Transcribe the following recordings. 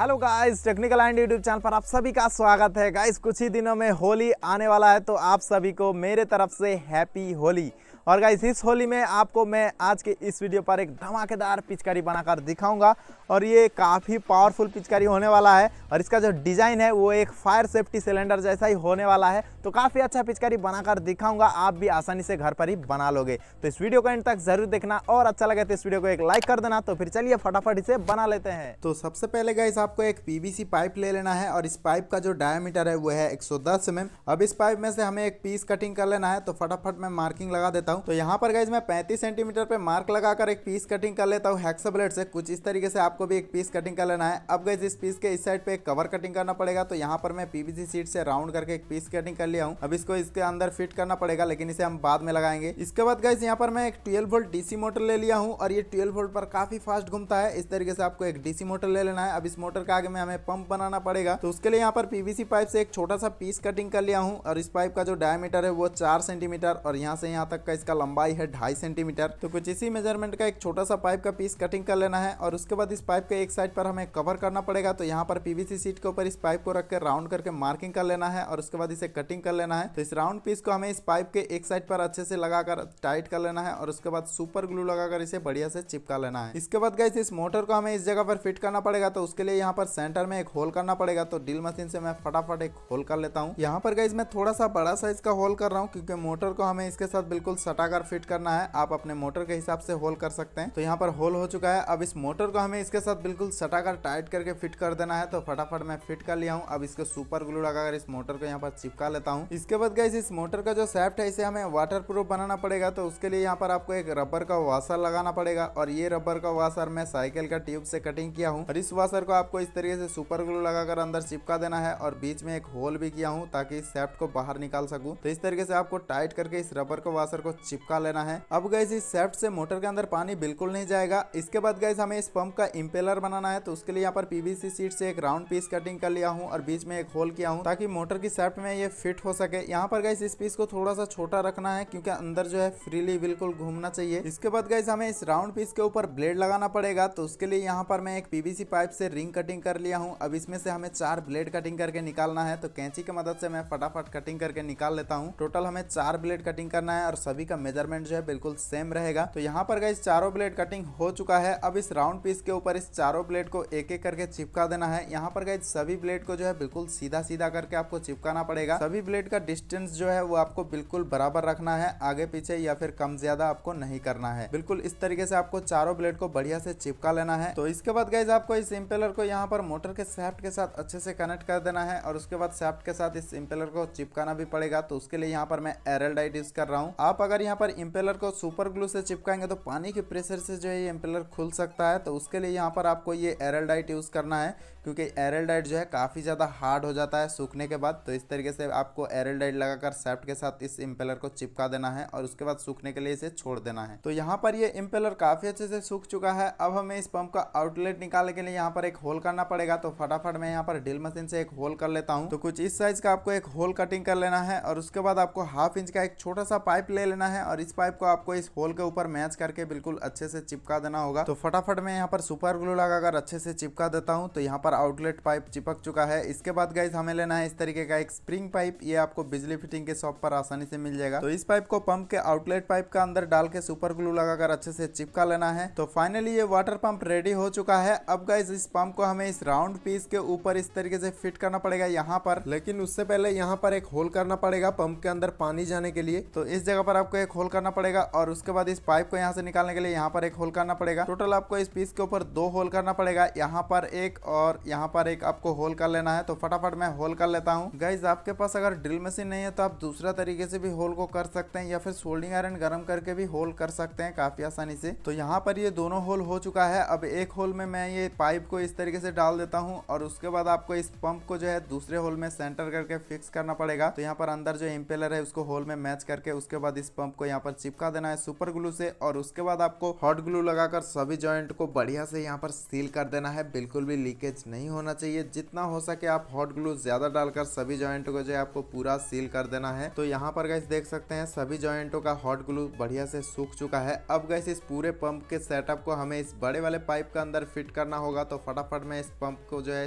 Hello guys, technical and YouTube channel पर आप सभी का स्वागत है। गाइस कुछ ही दिनों में होली आने वाला है, तो आप सभी को मेरे तरफ से हैप्पी होली। और गाइस इस होली में आपको मैं आज के इस वीडियो पर एक धमाकेदार पिचकारी बनाकर दिखाऊंगा। और ये काफ़ी पावरफुल पिचकारी होने वाला है और इसका जो डिज़ाइन है वो एक फायर सेफ्टी सिलेंडर जैसा ही होने वाला है। तो काफ़ी अच्छा पिचकारी बनाकर दिखाऊंगा, आप भी आसानी से घर पर ही बना लोगे। तो इस वीडियो को एंड तक जरूर देखना और अच्छा लगे तो इस वीडियो को एक लाइक कर देना। तो फिर चलिए फटाफट इसे बना लेते हैं। तो सबसे पहले गाइस आपको एक पीवीसी पाइप ले लेना है और इस पाइप का जो डायमीटर है वो है 110 mm। अब इस पाइप में से हमें एक पीस कटिंग कर लेना है, तो फटाफट मैं मार्किंग लगा देता हूँ। तो यहाँ पर गाइस मैं 35 सेंटीमीटर पे मार्क लगाकर एक पीस कटिंग कर लेता हूँ हैक्सा ब्लेड से। कुछ इस तरीके से आपको भी एक पीस कटिंग कर लेना है। अब गाइस इस पीस के इस साइड पे एक कवर कटिंग करना पड़ेगा, तो यहाँ पर मैं पीवीसी शीट से राउंड करके एक पीस कटिंग कर लिया हूँ। अब इसको इसके अंदर फिट करना पड़ेगा, लेकिन इसे हम बाद में लगाएंगे। इसके बाद गाइस यहाँ पर मैं एक 12 वोल्ट डीसी मोटर ले लिया हूँ और ये 12 वोल्ट पर काफी फास्ट घूमता है। इस तरीके से आपको एक डीसी मोटर ले लेना है। अब इस मोटर के आगे में हमें पंप बनाना पड़ेगा, तो उसके लिए यहाँ पर पीवीसी पाइप से एक छोटा सा पीस कटिंग कर लिया हूँ और इस पाइप का जो डायमीटर है वो 4 सेंटीमीटर और यहाँ से यहाँ तक का इसका लंबाई है 2.5 सेंटीमीटर। तो कुछ इसी मेजरमेंट का एक छोटा सा पाइप का पीस कटिंग कर लेना है और उसके बाद इस पाइप के एक साइड पर हमें कवर करना पड़ेगा। तो यहाँ पर पीवीसी शीट के ऊपर इस पाइप को रख कर राउंड करके मार्किंग कर लेना है और उसके बाद इसे कटिंग कर लेना है। तो इस राउंड पीस को हमें इस पाइप के एक साइड पर अच्छे से लगाकर टाइट कर लेना है और उसके बाद सुपर ग्लू लगाकर इसे बढ़िया से चिपका लेना है। इसके बाद गाइस इस मोटर को हमें इस जगह पर फिट करना पड़ेगा, तो उसके लिए यहाँ पर सेंटर में एक होल करना पड़ेगा। तो ड्रिल मशीन से मैं फटाफट एक होल कर लेता हूँ। यहाँ पर गाइस मैं थोड़ा सा बड़ा साइज का होल कर रहा हूँ, क्योंकि मोटर को हमें इसके साथ बिल्कुल सटाकर फिट करना है। आप अपने मोटर के हिसाब से होल कर सकते हैं। तो यहाँ पर होल हो चुका है। अब इस मोटर को हमें इसके साथ बिल्कुल सटाकर टाइट करके फिट कर देना है। तो फटाफट मैं फिट कर लिया हूँ। अब इसको सुपर ग्लू लगाकर इस मोटर को यहाँ पर चिपका लेता हूँ। इसके बाद गाइस इस मोटर का जो शाफ्ट है इसे हमें वाटर प्रूफ बनाना पड़ेगा, तो उसके लिए यहाँ पर आपको एक रबर का वाशर लगाना पड़ेगा और ये रबर का वाशर मैं साइकिल का ट्यूब से कटिंग किया हूँ और इस वाशर को आपको इस तरीके से सुपर ग्लू लगाकर अंदर चिपका देना है और बीच में एक होल भी किया हूँ ताकि इस शाफ्ट को बाहर निकाल सकूं। तो इस तरीके से आपको टाइट करके इस रबर का वाशर को चिपका लेना है। अब गाइस इस शाफ्ट से मोटर के अंदर पानी बिल्कुल नहीं जाएगा। इसके बाद गाइस हमें इस पंप का इंपेलर बनाना है, तो उसके लिए यहाँ पर पीवीसी शीट से एक राउंड पीस कटिंग कर लिया हूँ और बीच में एक होल किया हूँ ताकि मोटर की शाफ्ट में ये फिट हो सके। यहाँ पर गाइस इस पीस को थोड़ा सा छोटा रखना है, क्योंकि अंदर जो है फ्रीली बिल्कुल घूमना चाहिए। इसके बाद गाइस हमें इस राउंड पीस के ऊपर ब्लेड लगाना पड़ेगा, तो उसके लिए यहाँ पर मैं एक पीवीसी पाइप से रिंग कटिंग कर लिया हूँ। अब इसमें से हमें 4 ब्लेड कटिंग करके निकालना है, तो कैंची की मदद से मैं फटाफट कटिंग करके निकाल लेता हूँ। टोटल हमें 4 ब्लेड कटिंग करना है और सभी का मेजरमेंट जो है बिल्कुल सेम रहेगा। तो यहाँ पर गाइस चारों ब्लेड कटिंग हो चुका है। अब इस राउंड पीस के ऊपर इस चारों ब्लेड को एक एक करके चिपका देना है। यहाँ पर गाइस सभी ब्लेड को जो है बिल्कुल सीधा सीधा करके आपको चिपकाना पड़ेगा। सभी ब्लेड का डिस्टेंस जो है वो आपको बिल्कुल बराबर रखना है, आगे पीछे या फिर कम ज्यादा आपको नहीं करना है। बिल्कुल इस तरीके से आपको चारों ब्लेड को बढ़िया से चिपका लेना है। तो इसके बाद गाइस आपको इस इंपेलर को यहाँ पर मोटर के शाफ्ट के साथ अच्छे से कनेक्ट कर देना है और उसके बाद शाफ्ट के साथ इस इंपेलर को चिपकाना भी पड़ेगा। तो उसके लिए यहाँ पर मैं एरल डाइट यूज कर रहा हूँ। आप अगर यहाँ पर इंपेलर को सुपर ग्लू से चिपकाएंगे तो पानी के प्रेशर से जो है ये इंपेलर खुल सकता है। तो उसके लिए यहाँ पर आपको ये एरल डाइट यूज करना है, क्योंकि एरल डाइट जो है काफी ज्यादा हार्ड हो जाता है सूखने के बाद। तो इस तरीके से आपको एरल डाइट लगाकर शाफ्ट के साथ इस इंपेलर को चिपका देना है और उसके बाद सूखने के लिए इसे छोड़ देना है। तो यहाँ पर ये इंपेलर काफी अच्छे से सूख चुका है। अब हमें इस पंप का आउटलेट निकालने के लिए यहाँ पर एक होल करना पड़ेगा, तो फटाफट मैं यहाँ पर ड्रिल मशीन से एक होल कर लेता हूँ। तो कुछ इस साइज का आपको एक होल कटिंग कर लेना है और उसके बाद आपको 1/2 इंच का एक छोटा सा पाइप ले लेना है और इस पाइप को आपको इस होल के ऊपर मैच करके बिल्कुल अच्छे से चिपका देना होगा। तो फटाफट मैं यहाँ पर सुपर ग्लू लगाकर अच्छे से चिपका देता हूँ। तो यहाँ पर आउटलेट पाइप चिपक चुका है। इसके बाद गाइस हमें लेना है इस तरीके का एक स्प्रिंग पाइप। ये आपको बिजली फिटिंग के शॉप पर आसानी से मिल जाएगा। तो इस पाइप को पंप के आउटलेट पाइप का अंदर डाल के सुपर ग्लू लगाकर अच्छे से चिपका लेना है। तो फाइनली ये वाटर पंप रेडी हो चुका है। अब गाइस इस पंप को हमें इस राउंड पीस के ऊपर इस तरीके से फिट करना पड़ेगा यहाँ पर, लेकिन उससे पहले यहाँ पर एक होल करना पड़ेगा पंप के अंदर पानी जाने के लिए। तो इस जगह पर आपको एक होल करना पड़ेगा और उसके बाद इस पाइप को यहाँ से निकालने के लिए यहाँ पर एक होल करना पड़ेगा। टोटल आपको इस पीस के ऊपर 2 होल करना पड़ेगा, यहाँ पर एक और यहाँ पर एक आपको होल कर लेना है। तो फटाफट मैं होल कर लेता हूँ। गाइस आपके पास अगर ड्रिल मशीन नहीं है तो आप दूसरा तरीके से भी होल को कर सकते हैं या फिर सोल्डिंग आयरन गर्म करके भी होल कर सकते हैं काफी आसानी से। तो यहाँ पर ये दोनों होल हो चुका है। अब एक होल में मैं ये पाइप को इस तरीके से डाल देता हूँ और उसके बाद आपको इस पंप को जो है दूसरे होल में सेंटर करके फिक्स करना पड़ेगा। तो यहाँ पर अंदर जो इंपेलर है उसको होल में मैच करके उसके बाद इस पंप को यहाँ पर चिपका देना है सुपर ग्लू से और उसके बाद आपको हॉट ग्लू लगाकर सभी जॉइंट को बढ़िया से यहाँ पर सील कर देना है, बिल्कुल भी लीकेज नहीं होना चाहिए। जितना हो सके आप हॉट ग्लू ज्यादा डालकर सभी जॉइंटों को जो है आपको पूरा सील कर देना है। तो यहाँ पर गाइस देख सकते हैं सभी जॉइंटों का हॉट ग्लू बढ़िया से सूख चुका है। अब गाइस इस पूरे पंप के सेटअप को हमें इस बड़े वाले पाइप के अंदर फिट करना होगा। तो फटाफट मैं इस पंप को जो है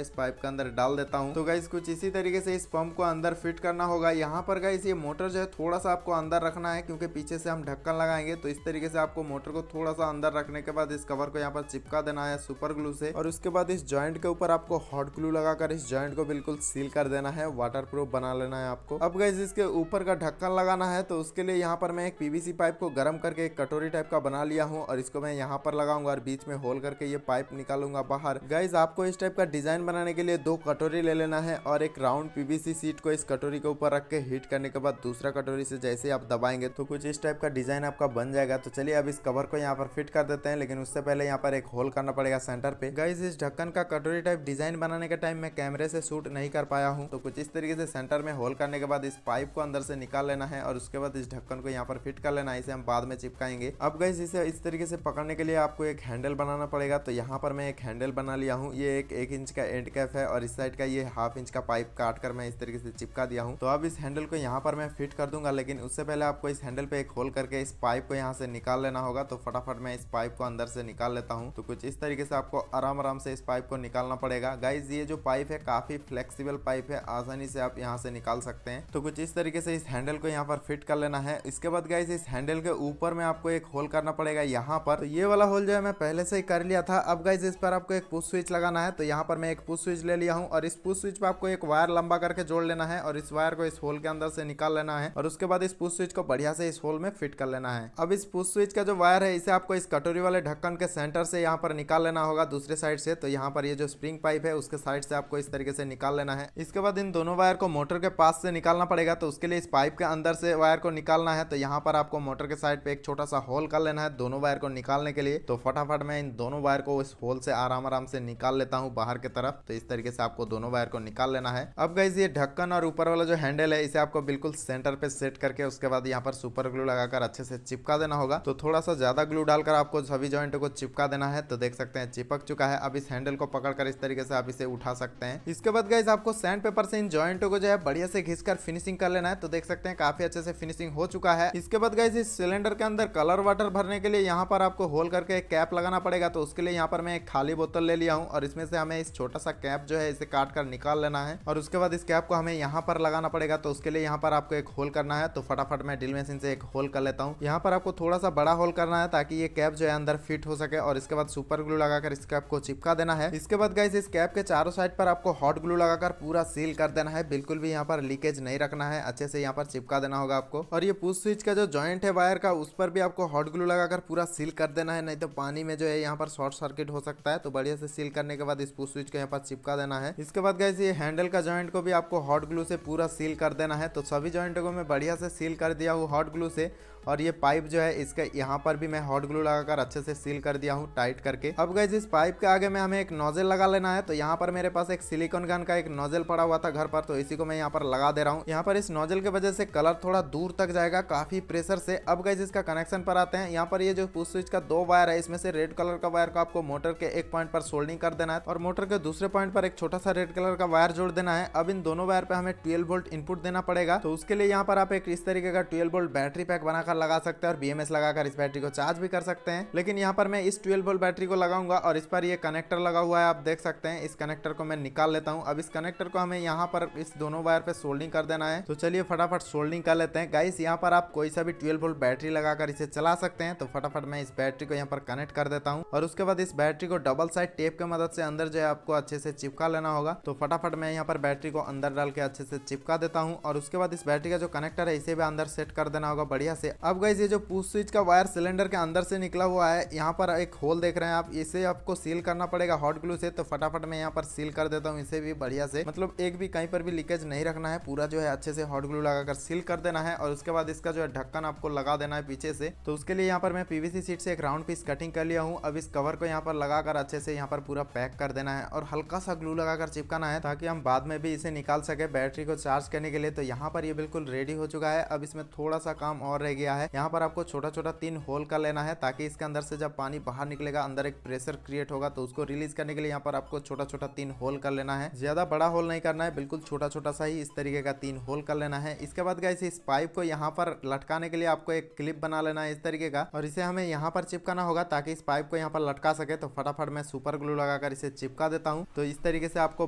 इस पाइप के अंदर डाल देता हूँ। तो गाइस कुछ इसी तरीके से इस पंप को अंदर फिट करना होगा। यहाँ पर गाइस ये मोटर जो है थोड़ा सा आपको अंदर रखना है, क्योंकि पीछे से हम ढक्कन लगाएंगे। तो इस तरीके से आपको मोटर को थोड़ा सा अंदर रखने के बाद इस कवर को यहाँ पर चिपका देना है सुपर ग्लू से, और उसके बाद इस जॉइंट के ऊपर आपको हॉट ग्लू लगाकर इस जॉइंट को बिल्कुल सील कर देना है, वाटरप्रूफ बना लेना है आपको। अब गाइस इसके ऊपर का ढक्कन लगाना है। तो उसके लिए यहाँ पर मैं एक पीवीसी पाइप को गर्म करके एक कटोरी टाइप का बना लिया हूँ, और इसको मैं यहाँ पर लगाऊंगा और बीच में होल करके ये पाइप निकालूंगा बाहर। गाइस आपको इस टाइप का डिजाइन बनाने के लिए 2 कटोरी ले लेना है, और एक राउंड पीवीसी सीट को इस कटोरी के ऊपर रख के हीट करने के बाद दूसरा कटोरी से जैसे आप दबाएंगे तो कुछ इस टाइप का डिजाइन आपका बन जाएगा। तो चलिए अब इस कवर को यहाँ पर फिट कर देते हैं, लेकिन उससे पहले यहाँ पर एक होल करना पड़ेगा सेंटर पे। गाइस इस ढक्कन का कटोरी टाइप डिजाइन बनाने के टाइम मैं कैमरे से शूट नहीं कर पाया हूँ। तो कुछ इस तरीके से सेंटर में होल करने के बाद इस पाइप को अंदर से निकाल लेना है, और उसके बाद इस ढक्कन को यहाँ पर फिट कर लेना है। इसे हम बाद में चिपकाएंगे। अब गाइस इसे इस तरीके से पकड़ने के लिए आपको एक हैंडल बनाना पड़ेगा। तो यहाँ पर मैं एक हैंडल बना लिया हूँ। ये एक 1 इंच का एंड कैप है, और इस साइड का ये 1/2 इंच का पाइप काट कर मैं इस तरीके से चिपका दिया हूँ। तो अब इस हैंडल को यहाँ पर मैं फिट कर दूंगा, लेकिन उससे पहले आपको इस हैंडल पे एक होल करके इस पाइप को यहाँ से निकाल लेना होगा। तो फटाफट मैं इस पाइप को अंदर से निकाल लेता हूँ। तो कुछ इस तरीके से आपको आराम से इस पाइप को निकालना पड़ेगा। गाइस ये जो पाइप है काफी फ्लेक्सिबल पाइप है, आसानी से आप यहाँ से निकाल सकते हैं। तो कुछ इस तरीके से इस हैंडल को यहाँ पर फिट कर लेना है। इसके बाद गाइस इस हैंडल के ऊपर में आपको एक होल करना पड़ेगा यहाँ पर। तो ये वाला होल जो है मैं पहले से ही कर लिया था। अब गाइस इस पर आपको एक पुश स्विच लगाना है। तो यहाँ पर मैं एक पुश स्विच ले लिया हूँ, और इस पुश स्विच पर आपको एक वायर लंबा करके जोड़ लेना है, और इस वायर को इस होल के अंदर से निकाल लेना है, और उसके बाद इस पुश स्विच को बढ़िया से इस होल में फिट कर लेना है। अब इस पुश स्विच का जो वायर है इसे आपको इस कटोरी वाले ढक्कन के सेंटर से यहाँ पर निकाल लेना होगा दूसरे साइड से। तो यहाँ पर ये जो स्प्रिंग पाइप है उसके साइड से आपको इस तरीके से निकाल लेना है। इसके बाद इन दोनों वायर को मोटर के पास से निकालना पड़ेगा। तो उसके लिए इस पाइप के अंदर से वायर को निकालना है। तो यहाँ पर आपको मोटर के साइड पे एक छोटा सा होल कर लेना है दोनों वायर को निकालने के लिए। तो फटाफट मैं इन दोनों वायर को इस होल से आराम से निकाल लेता हूँ बाहर की तरफ। तो इस तरीके से आपको दोनों वायर को निकाल लेना है। अब गाइस ये ढक्कन और ऊपर वाला जो हैंडल है इसे आपको बिल्कुल सेंटर पे सेट करके उसके बाद यहाँ पर सुपर ग्लू लगाकर अच्छे से चिपका देना होगा। तो थोड़ा सा ज्यादा ग्लू डालकर आपको सभी जॉइंटों को चिपका देना है। तो देख सकते हैं चिपक चुका है। अब इस हैंडल को पकड़कर इस तरीके से आप इसे उठा सकते हैं। इसके बाद गाइस आपको सैंड पेपर से इन जॉइंटों को जो है बढ़िया से घिसकर फिनिशिंग कर लेना है। तो देख सकते हैं काफी अच्छे से फिनिशिंग हो चुका है। इसके बाद गाइस इस सिलेंडर के अंदर कलर वाटर भरने के लिए यहाँ पर आपको होल करके एक कैप लगाना पड़ेगा। तो उसके लिए यहाँ पर मैं एक खाली बोतल ले लिया हूँ, और इसमें से हमें इस छोटा सा कैप जो है इसे काट कर निकाल लेना है, और उसके बाद इस कैप को हमें यहाँ पर लगाना पड़ेगा। तो उसके लिए यहाँ पर आपको एक होल करना है। तो फटाफट मैं ड्रिल मशीन से एक होल कर लेता हूँ। यहाँ पर आपको थोड़ा सा बड़ा होल करना है ताकि ये कैप जो है अंदर फिट हो सके, और इसके बाद सुपर ग्लू लगाकर इस कैप को चिपका देना है। इसके बाद गाइस इस कैप के चारों साइड पर आपको हॉट ग्लू लगाकर पूरा सील कर देना है। बिल्कुल भी यहाँ पर लीकेज नहीं रखना है, अच्छे से यहाँ पर चिपका देना होगा आपको। और ये पुश स्विच का जो जॉइंट है वायर का उस पर भी आपको हॉट ग्लू लगाकर पूरा सील कर देना है, नहीं तो पानी में जो है यहाँ पर शॉर्ट सर्किट हो सकता है। तो बढ़िया से सील करने के बाद इस पुश स्विच को यहाँ पर चिपका देना है। इसके बाद गाइस ये हैंडल का जॉइंट को भी आपको हॉट ग्लू से पूरा सील कर देना है। तो सभी जॉइंटों को मैं बढ़िया से सील कर दिया हूँ हॉट ग्लू से, और ये पाइप जो है इसका यहाँ पर भी मैं हॉट ग्लू लगाकर अच्छे से सील कर दिया हूँ टाइट करके। अब गाइस इस पाइप के आगे में हमें एक नोजल लगा लेना है। तो यहाँ पर मेरे पास एक सिलिकॉन गन का एक नोजल पड़ा हुआ था घर पर, तो इसी को मैं यहाँ पर लगा दे रहा हूँ। यहाँ पर इस नोजल की वजह से कलर थोड़ा दूर तक जाएगा काफी प्रेशर से। अब गाइस इसका कनेक्शन पर आते हैं। यहाँ पर ये जो पुश स्विच का 2 वायर है इसमें से रेड कलर का वायर को आपको मोटर के एक पॉइंट पर सोल्डिंग कर देना है, और मोटर के दूसरे पॉइंट पर एक छोटा सा रेड कलर का वायर जोड़ देना है। अब इन दोनों वायर पे हमें 12 वोल्ट इनपुट देना पड़ेगा। तो उसके लिए यहाँ पर आप एक इस तरीके का 12 वोल्ट बैटरी पैक बनाकर लगा सकते हैं, और BMS लगाकर इस बैटरी को चार्ज भी कर सकते हैं। लेकिन यहाँ पर मैं इस 12 वोल्ट बैटरी को लगाऊंगा, और इस पर ये कनेक्टर लगा हुआ है आप देख सकते हैं। इस कनेक्टर को मैं निकाल लेता हूँ। अब इस कनेक्टर को हमें यहाँ पर इस दोनों वायर पे सोल्डिंग कर देना है। तो चलिए फटाफट सोल्डिंग कर लेते हैं। गाइस यहाँ पर आप कोई सा भी 12 वोल्ट बैटरी लगाकर इसे चला सकते हैं। तो फटाफट मैं इस बैटरी को यहाँ पर कनेक्ट कर देता हूँ, और उसके बाद इस बैटरी को डबल साइड टेप की मदद से अंदर जो है आपको अच्छे से चिपका लेना होगा। तो फटाफट मैं यहाँ पर बैटरी को अंदर डाल के अच्छे से चिपका देता हूँ, और उसके बाद इस बैटरी का जो कनेक्टर है इसे भी अंदर सेट कर देना होगा बढ़िया से। अब गाइस ये जो पुश स्विच का वायर सिलेंडर के अंदर से निकला हुआ है, यहाँ पर एक होल देख रहे हैं आप, इसे आपको सील करना पड़ेगा हॉट ग्लू से। तो फटाफट मैं यहाँ पर सील कर देता हूँ इसे भी बढ़िया से, मतलब एक भी कहीं पर भी लीकेज नहीं रखना है, पूरा जो है अच्छे से हॉट ग्लू लगाकर सील कर देना है। और उसके बाद इसका जो है ढक्कन आपको लगा देना है पीछे से। तो उसके लिए यहाँ पर मैं PVC शीट से एक राउंड पीस कटिंग कर लिया हूँ। अब इस कवर को यहाँ पर लगाकर अच्छे से यहाँ पर पूरा पैक कर देना है, और हल्का सा ग्लू लगाकर चिपकाना है ताकि हम बाद में भी इसे निकाल सके बैटरी को चार्ज करने के लिए। तो यहाँ पर ये बिल्कुल रेडी हो चुका है। अब इसमें थोड़ा सा काम और रह गया लिया है। यहाँ पर आपको छोटा छोटा 3 होल कर लेना है ताकि इसके अंदर से जब पानी बाहर निकलेगा अंदर एक प्रेशर क्रिएट होगा, तो उसको रिलीज करने के लिए यहाँ पर आपको छोटा छोटा 3 होल कर लेना है। ज्यादा बड़ा होल नहीं करना है, बिल्कुल छोटा छोटा सा ही इस तरीके का 3 होल कर लेना है। इसके बाद गाइस इस पाइप को यहाँ पर लटकाने के लिए आपको एक क्लिप बना लेना है इस तरीके का, और इसे हमें यहाँ पर चिपकाना होगा ताकि इस पाइप को यहाँ पर लटका सके। तो फटाफट मैं सुपर ग्लू लगाकर इसे चिपका देता हूँ। तो इस तरीके से आपको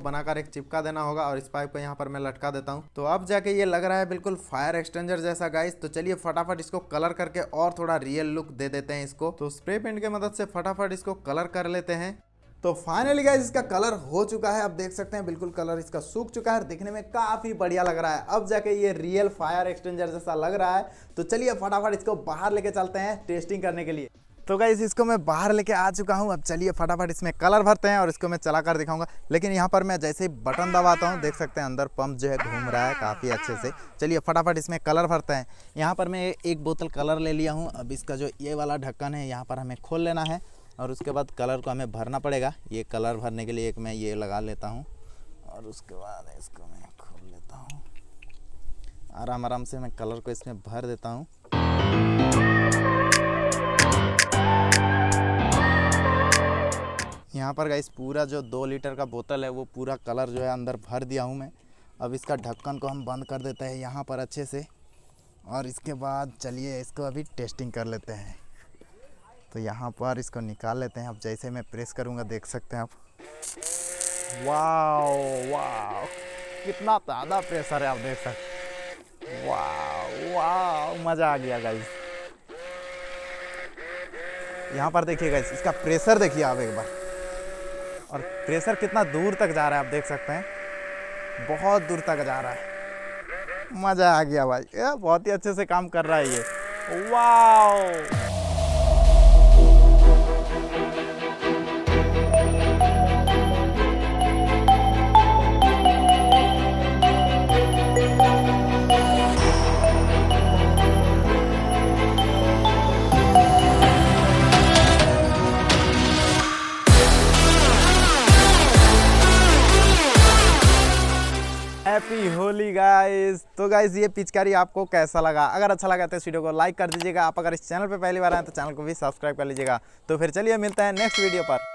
बनाकर एक चिपका देना होगा और इस पाइप को यहाँ पर मैं लटका देता हूँ। तो अब जाके ये लग रहा है बिल्कुल फायर एक्सटेंजर जैसा गाइस। तो चलिए फटाफट इसको कलर करके और थोड़ा रियल लुक दे देते हैं इसको। तो स्प्रे पेंट की मदद से फटाफट इसको कलर कर लेते हैं। तो फाइनली गाइस इसका कलर हो चुका है। अब देख सकते हैं बिल्कुल कलर इसका सूख चुका है, दिखने में काफी बढ़िया लग रहा है। अब जाके ये रियल फायर एक्सटेंजर जैसा लग रहा है। तो चलिए फटाफट इसको बाहर लेके चलते हैं टेस्टिंग करने के लिए। तो गाइस इसको मैं बाहर लेके आ चुका हूँ। अब चलिए फटाफट इसमें कलर भरते हैं और इसको मैं चला कर दिखाऊंगा। लेकिन यहाँ पर मैं जैसे ही बटन दबाता हूँ देख सकते हैं अंदर पंप जो है घूम रहा है काफ़ी अच्छे से। चलिए फटाफट इसमें कलर भरते हैं। यहाँ पर मैं एक बोतल कलर ले लिया हूँ। अब इसका जो ये वाला ढक्कन है यहाँ पर हमें खोल लेना है और उसके बाद कलर को हमें भरना पड़ेगा। ये कलर भरने के लिए एक मैं ये लगा लेता हूँ और उसके बाद इसको मैं खोल लेता हूँ। आराम आराम से मैं कलर को इसमें भर देता हूँ। यहाँ पर गाइस पूरा जो 2 लीटर का बोतल है वो पूरा कलर जो है अंदर भर दिया हूँ मैं। अब इसका ढक्कन को हम बंद कर देते हैं यहाँ पर अच्छे से, और इसके बाद चलिए इसको अभी टेस्टिंग कर लेते हैं। तो यहाँ पर इसको निकाल लेते हैं। अब जैसे मैं प्रेस करूँगा देख सकते हैं आप, वाओ वाओ कितना ज़्यादा प्रेशर है, आप देख सकते हैं। वाओ वाओ मज़ा आ गया गाइस। यहाँ पर देखिए गाइस इसका प्रेशर देखिए आप एक बार, और प्रेशर कितना दूर तक जा रहा है आप देख सकते हैं, बहुत दूर तक जा रहा है। मज़ा आ गया भाई, ये बहुत ही अच्छे से काम कर रहा है ये। Wow happy Holi guys. तो गाइस ये पिचकारी आपको कैसा लगा? अगर अच्छा लगा तो इस वीडियो को लाइक कर दीजिएगा। आप अगर इस चैनल पे पहली बार आए तो चैनल को भी सब्सक्राइब कर लीजिएगा। तो फिर चलिए मिलते हैं नेक्स्ट वीडियो पर।